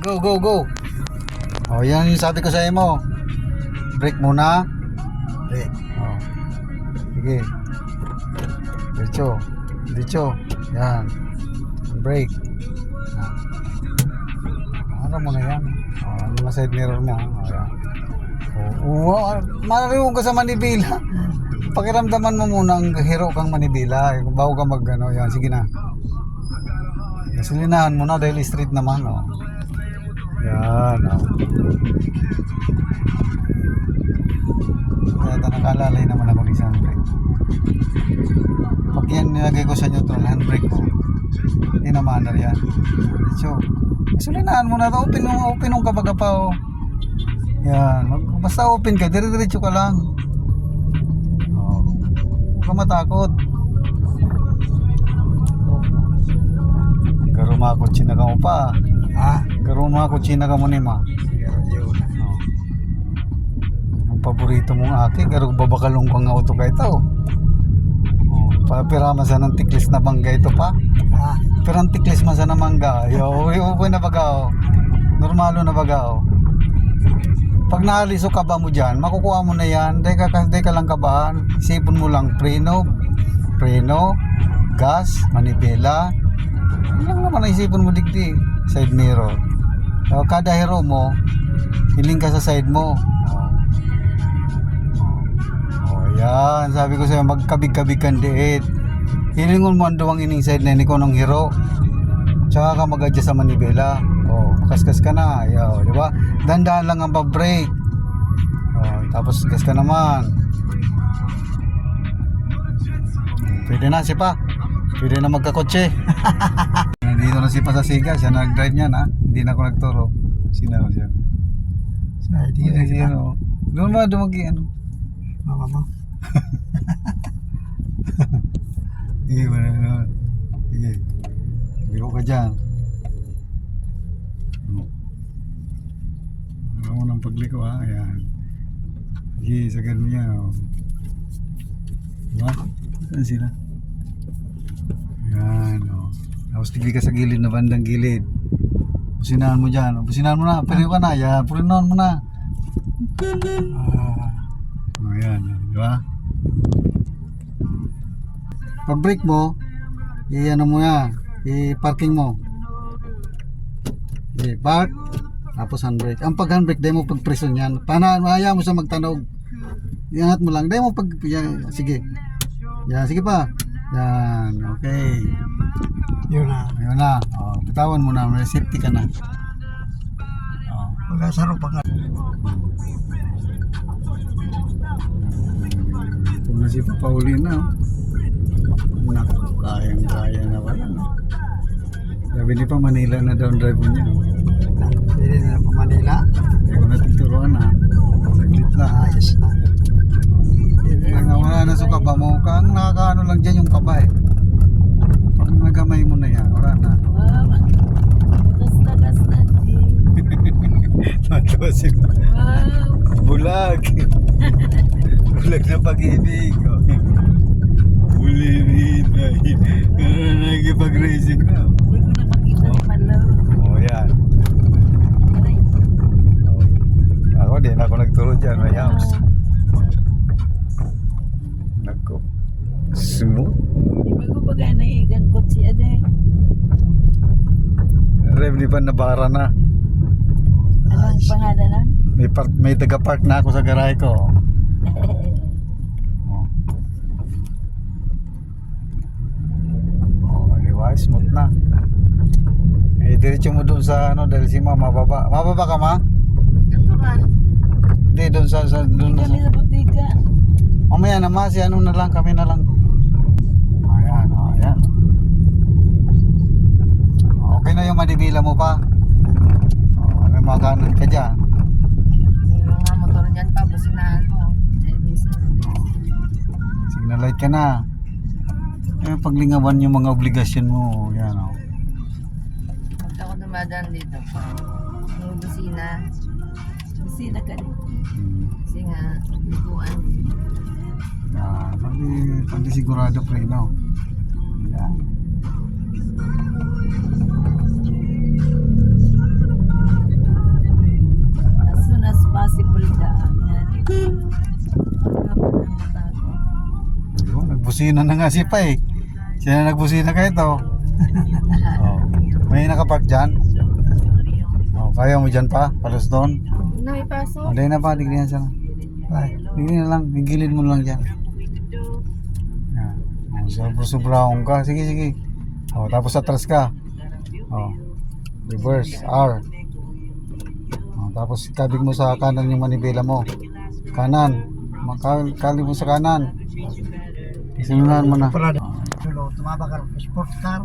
go, go, go. Oh, yan yung sabi ko sa mo. Brake muna. Brake. Oh. Sige. Diretso. Diretso. Yan. Brake. Ano mo na yan? Oh, ano na side mirror mo? Oh, yan. Oh, marariwag ka sa manibila. Pakiramdaman mo muna ang hero kang manibila. Bago ka mag ano, yan. Sige na. Gasolinahan mo na dahil street naman. Oh. Yan. Oh. Kaya nakalalay naman ako ng isang brake. Pag yan nilagay ko sa neutral handbrake ko, hindi na maandar yan. So, gasolinahan mo na ito. Open ka baga pa. Oh. Yan. Basta open ka, dire-diretso ka lang. Oh. Huwag ka matakot. Karumakot ka mo pa. Ha? Karumakot ka mo ni ma. Yun. Oh. Ang paborito mong aki, karug babakalong kang auto ka ito. Oh. Papirama sa ng tiklis na bangga ito pa. Ha? Pero ang tiklis man sa na mangga. Yo, okay na baga. Oh. Normalo na baga. Oh. Pag naaliso ka ba mo dyan, makukuha mo na yan. Di ka lang kabahan. Isipon mo lang preno, gas, manibela. Yun lang naman ang isipon mo digdi. Side mirror. So, kada hero mo, hiling ka sa side mo. Oh, yan. Sabi ko sa'yo, magkabig-kabig kang diit. Hilingon mo ang duwang ining side na ikaw ng hero. Tsaka ka mag-adjust sa manibela. Oh, makaskas ka na. Yo, di ba? Dandahan lang ang pag-brake. Oh, tapos gas ka naman. Pwede na sipa. Pwede na magkakotse. Nandito na sipa sa siga. Siya nag-drive niya na. Hindi na ako nagturo. Sino siya? Hindi siya. Doon ba dumagi ano? Mama mo. Sige, wala. Sige. Biro ka dyan. Ano mo ng pagliko ha? Ayan. Sige, sagad mo yan. Oh. Diba? Saan sila? Ayan. Oh. Tapos tigli ka sa gilid na bandang gilid. Pusinahan mo dyan. Pusinahan mo na. Pwede ka na. Ayan. Pusinahan mo na. Ayan. Diba? Pag brake mo, i-ano mo yan. I-parking mo. I-park. Tapos handbrake. Ang pag handbrake, dahil mo pag-preson yan. Mahaya mo siya magtanog. Iangat mo lang. Dahil mo pag... Yan, sige. Yan, sige pa. Yan, okay. Yun na. Ayun na. Oh, bitawan mo na. May safety ka na. Oh. Pag-asaro pa nga. Ito na si Papauli na. Oh. Naku, kayang-kaya na wala. No? Sabi ni pa Manila na down drive niya. Pwede na pa Manila. Hindi ko natin turuan ha. Saglit lang. Ayos na. Wala na sa kaba mo. Kang nakakaano lang dyan yung kaba eh. Pag nagamay mo na yan, wala na. Wow, gas na din. Matuwa si Wow. Bulag. Bulag na pag-ibig. Bulirin na. Nagipag-racing na. Hindi ko na makita ni Malaw. Oh, yan. Aray. Ako din ako nagturo dyan. May hams. Nako. Smooth. Di ba ko baga na igangkot si Ade? Rev, di ba nabara na? Anong pangalan nun? May taga-park na ako sa garahe ko. Smooth na. Eh, diretso mo dun sa ano dahil si mama mababa. Mababa ka ma? Natural. Hindi, dun sa dun Hindi kami sa butika. Mamaya na ma, si ano na lang, kami na lang. Ayan, ayan. Okay na yung manibila mo pa. Oh, may makanan ka dyan. May mga motor dyan pa, businahan mo. Signal light ka na. Eh, paglingawan yung mga obligasyon mo. Yan o. Pag ako dumadaan dito, yung busina. Busina ka rin. Kasi nga, liguan. Pandi sigurado preno. Yan. nagbusina na nga si Pai. Siya na nagbusina kayo to. Oh. May nakapark dyan. Oh, kaya mo dyan pa? Palos doon? Naipasok. Hindi na pa, tignan siya. Ay, Tignan na lang, igilid mo lang dyan. Yan. Oh, sobrang ka. Sige, sige. Oh, tapos atras ka. Oh. Reverse, R. Oh, tapos kabig mo sa kanan yung manibela mo. Kanan. Kali mo sa kanan. Simulan mo na. pala. Tulo, tumaba ka ng sports car.